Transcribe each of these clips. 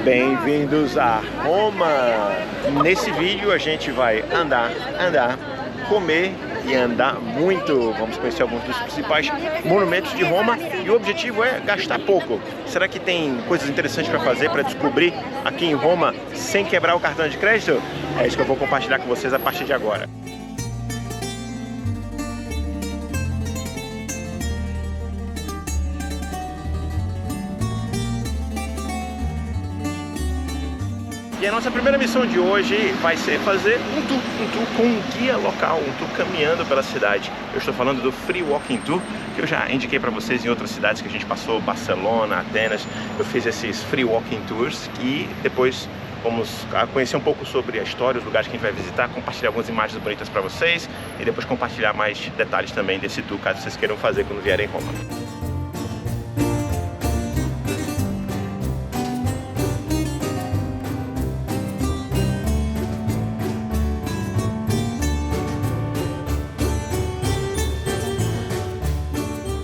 Bem-vindos a Roma! Nesse vídeo a gente vai andar, comer e andar muito. Vamos conhecer alguns dos principais monumentos de Roma e o objetivo é gastar pouco. Será que tem coisas interessantes para fazer, para descobrir aqui em Roma sem quebrar o cartão de crédito? É isso que eu vou compartilhar com vocês a partir de agora. E a nossa primeira missão de hoje vai ser fazer um tour com um guia local, um tour caminhando pela cidade. Eu estou falando do Free Walking Tour, que eu já indiquei para vocês em outras cidades que a gente passou, Barcelona, Atenas. Eu fiz esses Free Walking Tours e depois vamos conhecer um pouco sobre a história, os lugares que a gente vai visitar, compartilhar algumas imagens bonitas para vocês e depois compartilhar mais detalhes também desse tour, caso vocês queiram fazer quando vierem em Roma.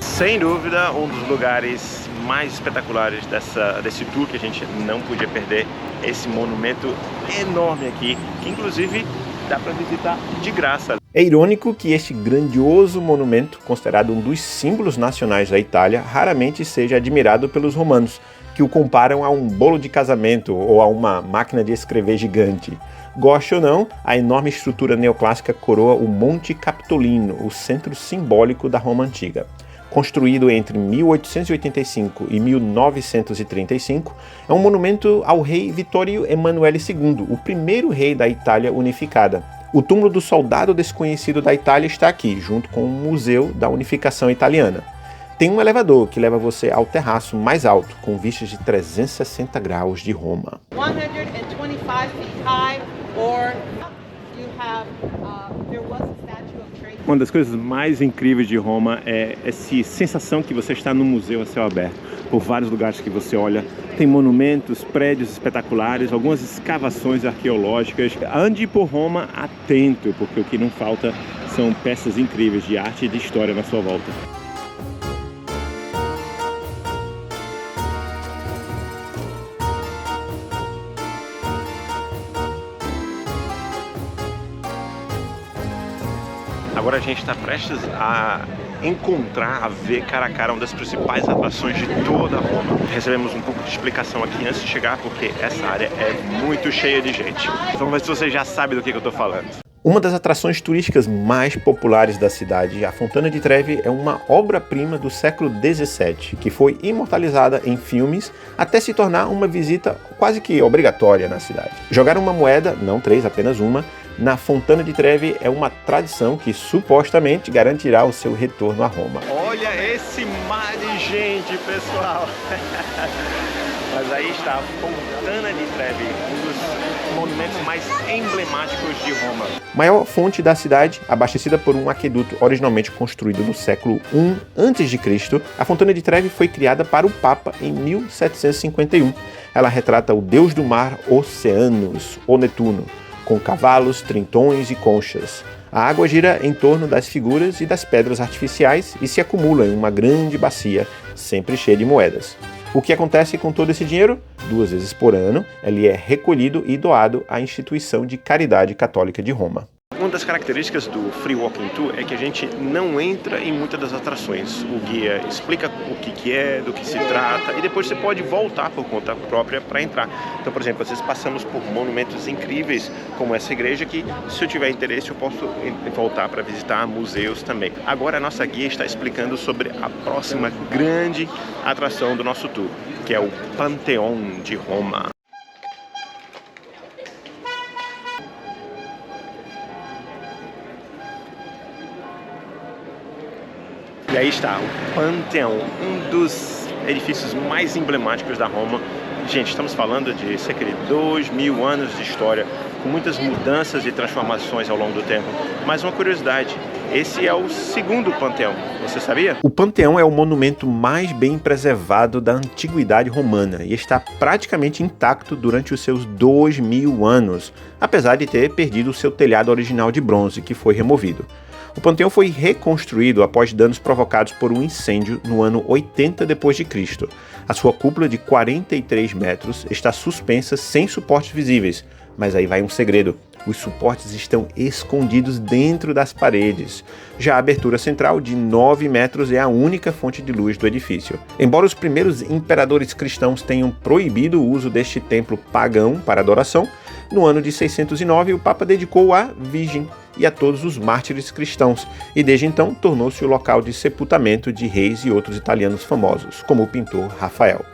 Sem dúvida, um dos lugares mais espetaculares desse tour que a gente não podia perder, esse monumento enorme aqui, que inclusive dá para visitar de graça. É irônico que este grandioso monumento, considerado um dos símbolos nacionais da Itália, raramente seja admirado pelos romanos, que o comparam a um bolo de casamento ou a uma máquina de escrever gigante. Goste ou não, a enorme estrutura neoclássica coroa o Monte Capitolino, o centro simbólico da Roma antiga. Construído entre 1885 e 1935, é um monumento ao rei Vittorio Emanuele II, o primeiro rei da Itália unificada. O túmulo do soldado desconhecido da Itália está aqui, junto com o Museu da Unificação Italiana. Tem um elevador que leva você ao terraço mais alto, com vistas de 360 graus de Roma. 125 feet high, or you have, there was a statue of Trajan. Uma das coisas mais incríveis de Roma é essa sensação que você está no museu a céu aberto. Por vários lugares que você olha, tem monumentos, prédios espetaculares, algumas escavações arqueológicas. Ande por Roma atento, porque o que não falta são peças incríveis de arte e de história na sua volta. Agora a gente está prestes a encontrar, a ver cara a cara uma das principais atrações de toda Roma. Recebemos um pouco de explicação aqui antes de chegar, porque essa área é muito cheia de gente. Vamos ver se você já sabe do que eu estou falando. Uma das atrações turísticas mais populares da cidade, a Fontana di Trevi, é uma obra-prima do século XVII, que foi imortalizada em filmes até se tornar uma visita quase que obrigatória na cidade. Jogar uma moeda, não 3, apenas uma, na Fontana di Trevi é uma tradição que supostamente garantirá o seu retorno a Roma. Olha esse mar de gente, pessoal! Mas aí está a Fontana di Trevi, um dos monumentos mais emblemáticos de Roma. Maior fonte da cidade, abastecida por um aqueduto originalmente construído no século I a.C., a Fontana di Trevi foi criada para o Papa em 1751. Ela retrata o deus do mar Oceanos, o Netuno, com cavalos, trintões e conchas. A água gira em torno das figuras e das pedras artificiais e se acumula em uma grande bacia, sempre cheia de moedas. O que acontece com todo esse dinheiro? 2 vezes por ano, ele é recolhido e doado à instituição de caridade católica de Roma. Uma das características do Free Walking Tour é que a gente não entra em muitas das atrações. O guia explica o que é, do que se trata, e depois você pode voltar por conta própria para entrar. Então, por exemplo, às vezes passamos por monumentos incríveis, como essa igreja, que se eu tiver interesse eu posso voltar para visitar museus também. Agora a nossa guia está explicando sobre a próxima grande atração do nosso tour, que é o Panteão de Roma. E aí está, o Panteão, um dos edifícios mais emblemáticos da Roma. Gente, estamos falando de cerca de 2000 anos de história, com muitas mudanças e transformações ao longo do tempo. Mas uma curiosidade, esse é o segundo Panteão, você sabia? O Panteão é o monumento mais bem preservado da antiguidade romana e está praticamente intacto durante os seus 2000 anos, apesar de ter perdido o seu telhado original de bronze, que foi removido. O Panteão foi reconstruído após danos provocados por um incêndio no ano 80 d.C. A sua cúpula de 43 metros está suspensa sem suportes visíveis, mas aí vai um segredo. Os suportes estão escondidos dentro das paredes. Já a abertura central, de 9 metros, é a única fonte de luz do edifício. Embora os primeiros imperadores cristãos tenham proibido o uso deste templo pagão para adoração, no ano de 609 o Papa dedicou à Virgem e a todos os mártires cristãos, e desde então tornou-se o local de sepultamento de reis e outros italianos famosos, como o pintor Rafael.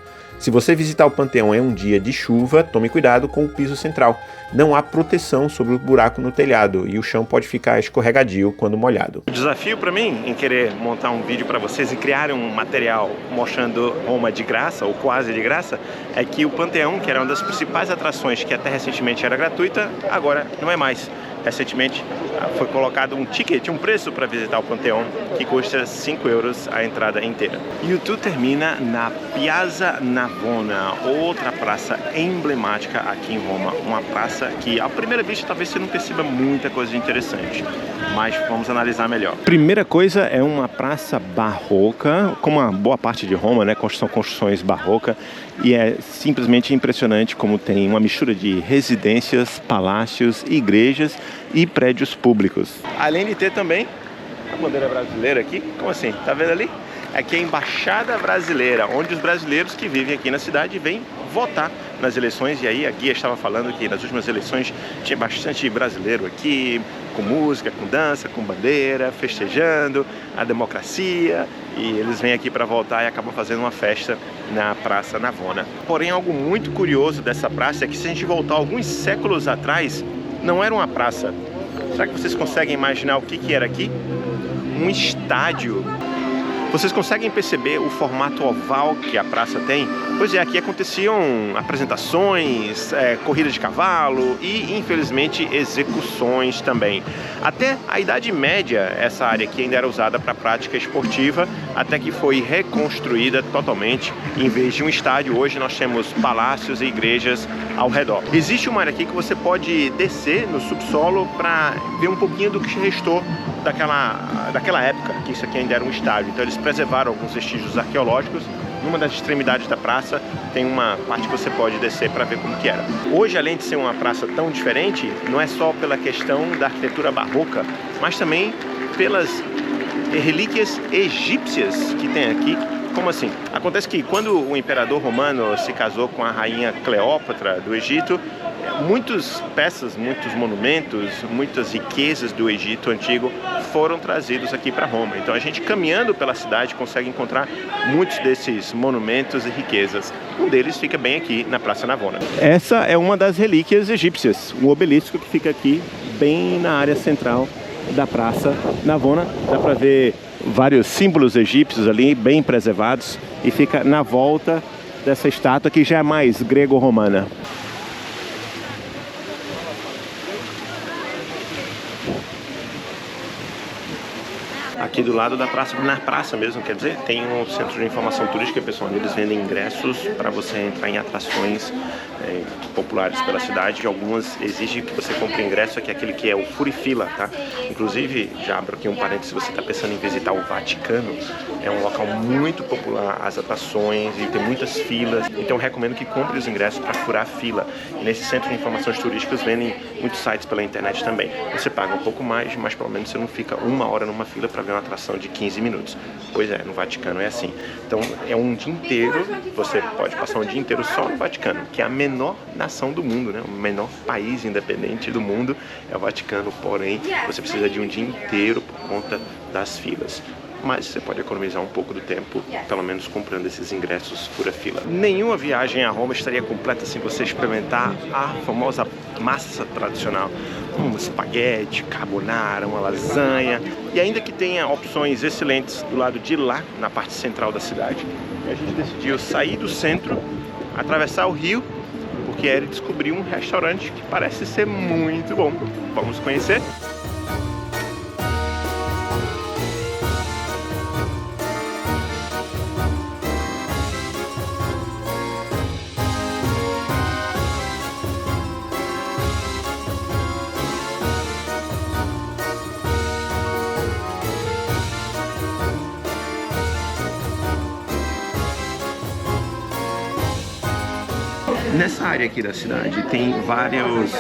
Se você visitar o Panteão em um dia de chuva, tome cuidado com o piso central. Não há proteção sobre o buraco no telhado e o chão pode ficar escorregadio quando molhado. O desafio para mim em querer montar um vídeo para vocês e criar um material mostrando Roma de graça ou quase de graça é que o Panteão, que era uma das principais atrações que até recentemente era gratuita, agora não é mais. Recentemente foi colocado um ticket, um preço para visitar o Panteão, que custa 5 euros a entrada inteira. E o tour termina na Piazza Navona, outra praça emblemática aqui em Roma. Uma praça que, à primeira vista, talvez você não perceba muita coisa interessante, mas vamos analisar melhor. Primeira coisa é uma praça barroca, como a boa parte de Roma, né? São construções barrocas, e é simplesmente impressionante como tem uma mistura de residências, palácios, igrejas e prédios públicos. Além de ter também a bandeira brasileira aqui, como assim? Tá vendo ali? Aqui é a Embaixada Brasileira, onde os brasileiros que vivem aqui na cidade vêm votar nas eleições. E aí a guia estava falando que nas últimas eleições tinha bastante brasileiro aqui, com música, com dança, com bandeira, festejando a democracia. E eles vêm aqui para votar e acabam fazendo uma festa na Praça Navona. Porém, algo muito curioso dessa praça é que, se a gente voltar alguns séculos atrás, não era uma praça. Será que vocês conseguem imaginar o que era aqui? Um estádio. Vocês conseguem perceber o formato oval que a praça tem? Pois é, aqui aconteciam apresentações, corridas de cavalo e, infelizmente, execuções também. Até a Idade Média, essa área aqui ainda era usada para prática esportiva, até que foi reconstruída totalmente. Em vez de um estádio, hoje nós temos palácios e igrejas ao redor. Existe uma área aqui que você pode descer no subsolo para ver um pouquinho do que restou daquela época, que isso aqui ainda era um estádio. Então eles preservaram alguns vestígios arqueológicos. Numa das extremidades da praça tem uma parte que você pode descer para ver como que era. Hoje, além de ser uma praça tão diferente, não é só pela questão da arquitetura barroca, mas também pelas relíquias egípcias que tem aqui. Como assim? Acontece que quando o imperador romano se casou com a rainha Cleópatra do Egito, muitas peças, muitos monumentos, muitas riquezas do Egito antigo foram trazidos aqui para Roma. Então a gente, caminhando pela cidade, consegue encontrar muitos desses monumentos e riquezas. Um deles fica bem aqui na Praça Navona. Essa é uma das relíquias egípcias, o obelisco que fica aqui bem na área central da Praça Navona. Dá para ver vários símbolos egípcios ali, bem preservados, e fica na volta dessa estátua que já é mais grego-romana. Aqui do lado da praça, na praça mesmo, quer dizer, tem um centro de informação turística, pessoal, onde eles vendem ingressos para você entrar em atrações populares pela cidade. Algumas exigem que você compre ingresso, que é aquele que é o furifila, tá? Inclusive, já abro aqui um parênteses, se você está pensando em visitar o Vaticano, é um local muito popular, as atrações, e tem muitas filas, então eu recomendo que compre os ingressos para furar a fila. E nesse centro de informações turísticas vendem muitos sites pela internet também. Você paga um pouco mais, mas pelo menos você não fica uma hora numa fila para ver uma atração de 15 minutos. Pois é, no Vaticano é assim. Então é um dia inteiro, você pode passar um dia inteiro só no Vaticano, que é a menor nação do mundo, né? O menor país independente do mundo é o Vaticano, porém você precisa de um dia inteiro por conta das filas. Mas você pode economizar um pouco do tempo, pelo menos comprando esses ingressos fura-fila. Nenhuma viagem a Roma estaria completa sem você experimentar a famosa massa tradicional. Um espaguete, carbonara, uma lasanha. E ainda que tenha opções excelentes do lado de lá, na parte central da cidade, a gente decidiu sair do centro, atravessar o rio, porque ele descobriu um restaurante que parece ser muito bom. Vamos conhecer? nessa área aqui da cidade tem vários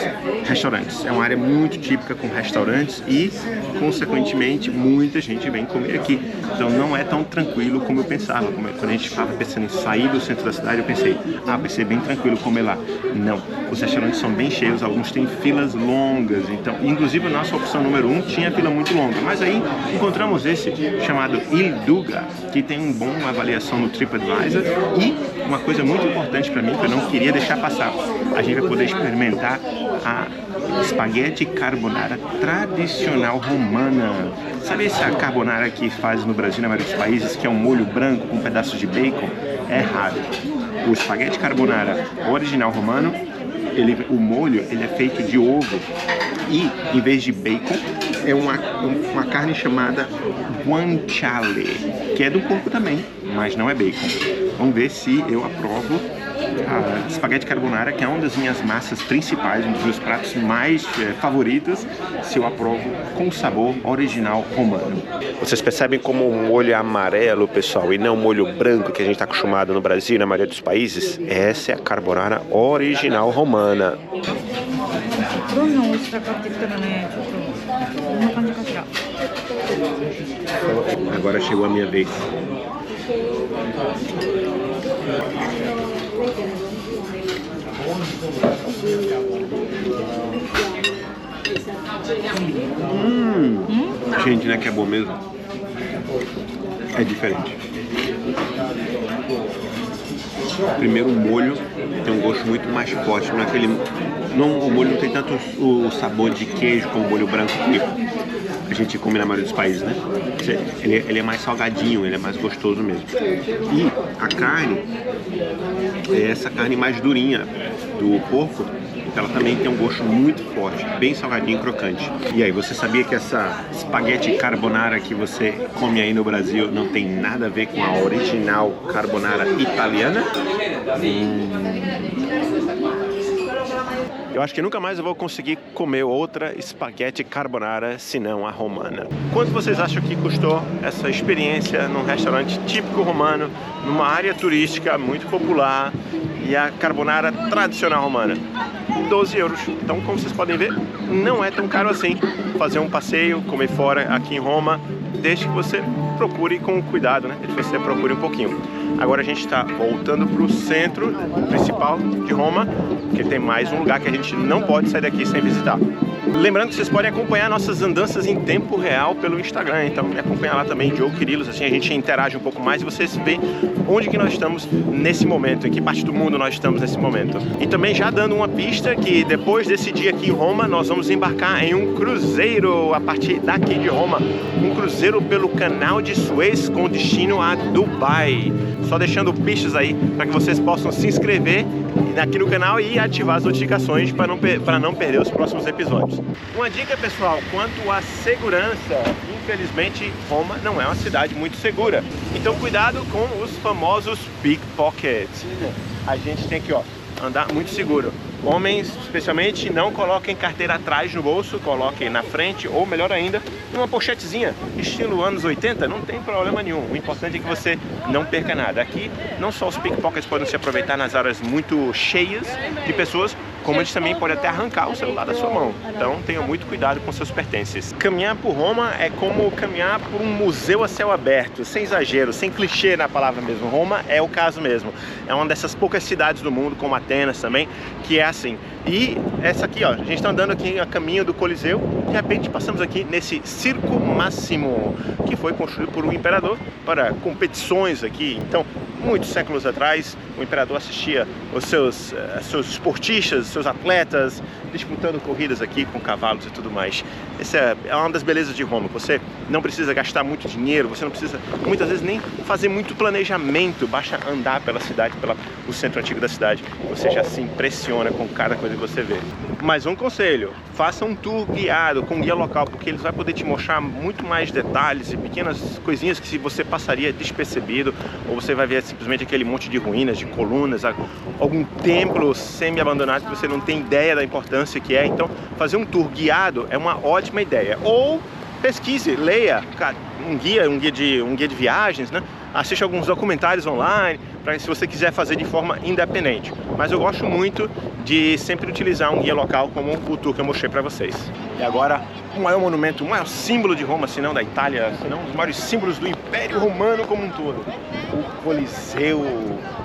restaurantes. É uma área muito típica com restaurantes e, consequentemente, muita gente vem comer aqui. Então não é tão tranquilo como eu pensava. Quando a gente estava pensando em sair do centro da cidade, eu pensei, vai ser bem tranquilo comer lá. Não, os restaurantes são bem cheios, alguns têm filas longas. Então, inclusive a nossa opção número 1 tinha fila muito longa. Mas aí encontramos esse chamado Il Duga, que tem uma boa avaliação no TripAdvisor. E uma coisa muito importante para mim, que eu não queria deixar passar, a gente vai poder experimentar a espaguete carbonara tradicional romana. Sabe essa carbonara que faz no Brasil, na maioria dos países, que é um molho branco com pedaços de bacon? É errado. O espaguete carbonara original romano, o molho ele é feito de ovo e, em vez de bacon, é uma carne chamada guanciale, que é do porco também, mas não é bacon. Vamos ver se eu aprovo a espaguete carbonara, que é uma das minhas massas principais, um dos meus pratos mais favoritos, se eu aprovo com sabor original romano. Vocês percebem como um molho amarelo, pessoal, e não um molho branco que a gente está acostumado no Brasil e na maioria dos países? Essa é a carbonara original romana. Agora chegou a minha vez. Gente, né, que é bom mesmo? É diferente. Primeiro, o molho tem um gosto muito mais forte. O molho não tem tanto o sabor de queijo como o molho branco que a gente come na maioria dos países, né? Ele é mais salgadinho, ele é mais gostoso mesmo. E a carne é essa carne mais durinha do porco. Ela também tem um gosto muito forte, bem salgadinho e crocante. E aí, você sabia que essa espaguete carbonara que você come aí no Brasil não tem nada a ver com a original carbonara italiana? Eu acho que nunca mais eu vou conseguir comer outra espaguete carbonara senão a romana. Quanto vocês acham que custou essa experiência num restaurante típico romano, numa área turística muito popular, e a carbonara tradicional romana? 12 euros. Então, como vocês podem ver, não é tão caro assim fazer um passeio, comer fora aqui em Roma, desde que você procure com cuidado, né? Desde que você procure um pouquinho. Agora a gente está voltando para o centro principal de Roma, porque tem mais um lugar que a gente não pode sair daqui sem visitar. Lembrando que vocês podem acompanhar nossas andanças em tempo real pelo Instagram, então me acompanha lá também, Joe Kyrillos, assim a gente interage um pouco mais e vocês veem onde que nós estamos nesse momento, em que parte do mundo nós estamos nesse momento. E também já dando uma pista que depois desse dia aqui em Roma, nós vamos embarcar em um cruzeiro a partir daqui de Roma, um cruzeiro pelo Canal de Suez com destino a Dubai. Só deixando pistas aí para que vocês possam se inscrever aqui no canal e ativar as notificações para não perder os próximos episódios. Uma dica, pessoal, quanto à segurança: infelizmente Roma não é uma cidade muito segura, então cuidado com os famosos pickpockets. A gente tem que andar muito seguro. Homens, especialmente, não coloquem carteira atrás no bolso, coloquem na frente, ou melhor ainda, uma pochetezinha, estilo anos 80, não tem problema nenhum. O importante é que você não perca nada. Aqui, não só os pickpockets podem se aproveitar nas áreas muito cheias de pessoas, como eles também podem até arrancar o celular da sua mão. Então, tenham muito cuidado com seus pertences. Caminhar por Roma é como caminhar por um museu a céu aberto, sem exagero, sem clichê na palavra mesmo. Roma é o caso mesmo. É uma dessas poucas cidades do mundo, como Atenas também, que é assim. E essa aqui, a gente está andando aqui a caminho do Coliseu, de repente passamos aqui nesse Circo Máximo, que foi construído por um imperador para competições aqui. Então, muitos séculos atrás, o imperador assistia os seus esportistas, seus atletas, disputando corridas aqui com cavalos e tudo mais. Essa é uma das belezas de Roma. Você não precisa gastar muito dinheiro, você não precisa muitas vezes nem fazer muito planejamento, basta andar pela cidade, pelo centro antigo da cidade, você já se impressiona com cada coisa que você vê. Mas um conselho: faça um tour guiado com um guia local, porque ele vai poder te mostrar muito mais detalhes e pequenas coisinhas que você passaria despercebido, ou você vai ver simplesmente aquele monte de ruínas, de colunas, algum templo semi-abandonado que você não tem ideia da importância que é. Então, fazer um tour guiado é uma ótima ideia. Ou pesquise, leia um guia de viagens, né? assiste alguns documentários online, para se você quiser fazer de forma independente. Mas eu gosto muito de sempre utilizar um guia local como o tour que eu mostrei para vocês. E agora, o maior monumento, o maior símbolo de Roma, se não da Itália, se não um dos maiores símbolos do Império Romano como um todo. O Coliseu,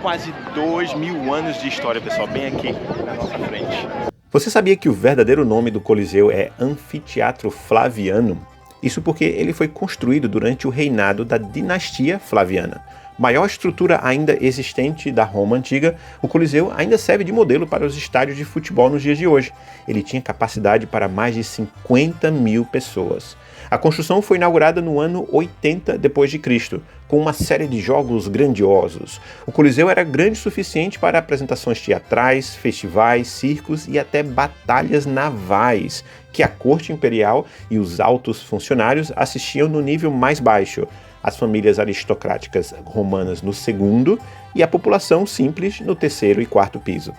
quase 2000 anos de história, pessoal, bem aqui na nossa frente. Você sabia que o verdadeiro nome do Coliseu é Anfiteatro Flaviano? Isso porque ele foi construído durante o reinado da dinastia Flaviana. Maior estrutura ainda existente da Roma antiga, o Coliseu ainda serve de modelo para os estádios de futebol nos dias de hoje. Ele tinha capacidade para mais de 50 mil pessoas. A construção foi inaugurada no ano 80 d.C., com uma série de jogos grandiosos. O Coliseu era grande o suficiente para apresentações teatrais, festivais, circos e até batalhas navais, que a corte imperial e os altos funcionários assistiam no nível mais baixo, as famílias aristocráticas romanas no segundo e a população simples no terceiro e quarto piso.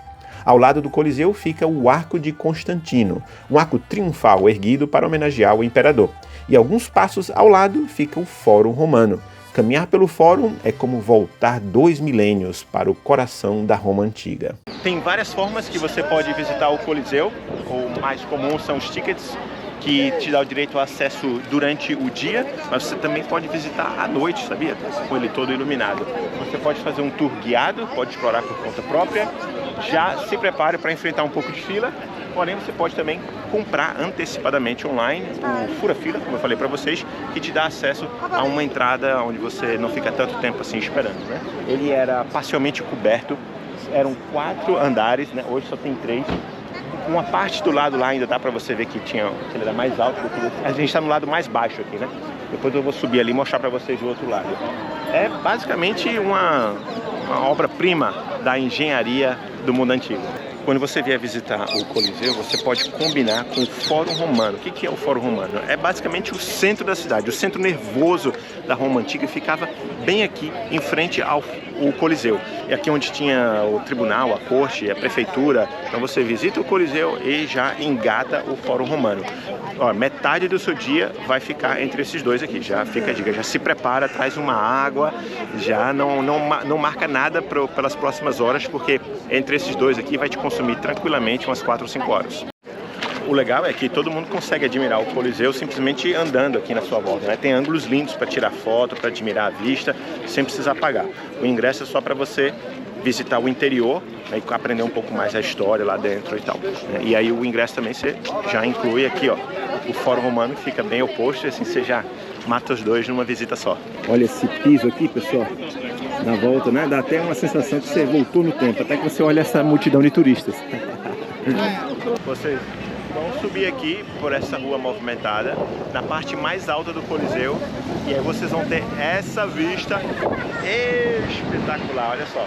Ao lado do Coliseu fica o Arco de Constantino, um arco triunfal erguido para homenagear o imperador. E alguns passos ao lado fica o Fórum Romano. Caminhar pelo Fórum é como voltar 2 milênios para o coração da Roma Antiga. Tem várias formas que você pode visitar o Coliseu. O mais comum são os tickets, que te dá o direito ao acesso durante o dia, mas você também pode visitar à noite, sabia? Com ele todo iluminado. Você pode fazer um tour guiado, pode explorar por conta própria. Já se prepare para enfrentar um pouco de fila, porém você pode também comprar antecipadamente online o fura-fila, como eu falei para vocês, que te dá acesso a uma entrada onde você não fica tanto tempo assim esperando, né? Ele era parcialmente coberto, eram 4 andares, né? Hoje só tem 3. Uma parte do lado lá ainda dá para você ver que ele era mais alto do que a gente está no lado mais baixo aqui, né? Depois eu vou subir ali e mostrar para vocês o outro lado. É basicamente uma obra-prima da engenharia do mundo antigo. Quando você vier visitar o Coliseu, você pode combinar com o Fórum Romano. O que é o Fórum Romano? É basicamente o centro da cidade, o centro nervoso da Roma Antiga ficava bem aqui em frente ao Coliseu. É aqui onde tinha o tribunal, a corte, a prefeitura. Então você visita o Coliseu e já engata o Fórum Romano. Ó, metade do seu dia vai ficar entre esses dois aqui. Já fica a dica, já se prepara, traz uma água, já não marca nada pelas próximas horas, porque entre esses dois aqui vai te consumir tranquilamente umas 4 ou 5 horas. O legal é que todo mundo consegue admirar o Coliseu simplesmente andando aqui na sua volta, né? Tem ângulos lindos para tirar foto, para admirar a vista, sem precisar pagar. O ingresso é só para você visitar o interior, né, e aprender um pouco mais a história lá dentro e tal, né? E aí o ingresso também você já inclui aqui, ó, o Fórum Romano, que fica bem oposto, e assim você já mata os dois numa visita só. Olha esse piso aqui, pessoal, na volta, né? Dá até uma sensação que você voltou no tempo, até que você olha essa multidão de turistas. Vocês vão subir aqui por essa rua movimentada, na parte mais alta do Coliseu, e aí vocês vão ter essa vista espetacular, olha só.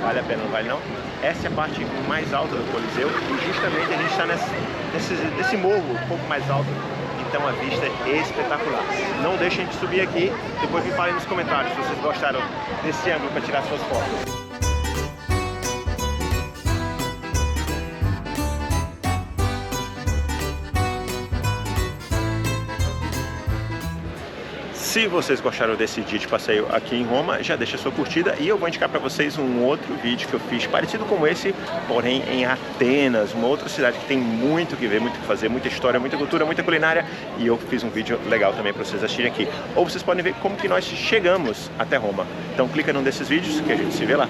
Vale a pena, não vale não? Essa é a parte mais alta do Coliseu, e justamente a gente está nesse morro um pouco mais alto, então a vista é espetacular. Não deixem de subir aqui, depois me falem nos comentários se vocês gostaram desse ângulo para tirar suas fotos. Se vocês gostaram desse dia de passeio aqui em Roma, já deixa a sua curtida, e eu vou indicar para vocês um outro vídeo que eu fiz parecido com esse, porém em Atenas, uma outra cidade que tem muito o que ver, muito o que fazer, muita história, muita cultura, muita culinária, e eu fiz um vídeo legal também para vocês assistirem aqui. Ou vocês podem ver como que nós chegamos até Roma. Então clica num desses vídeos que a gente se vê lá.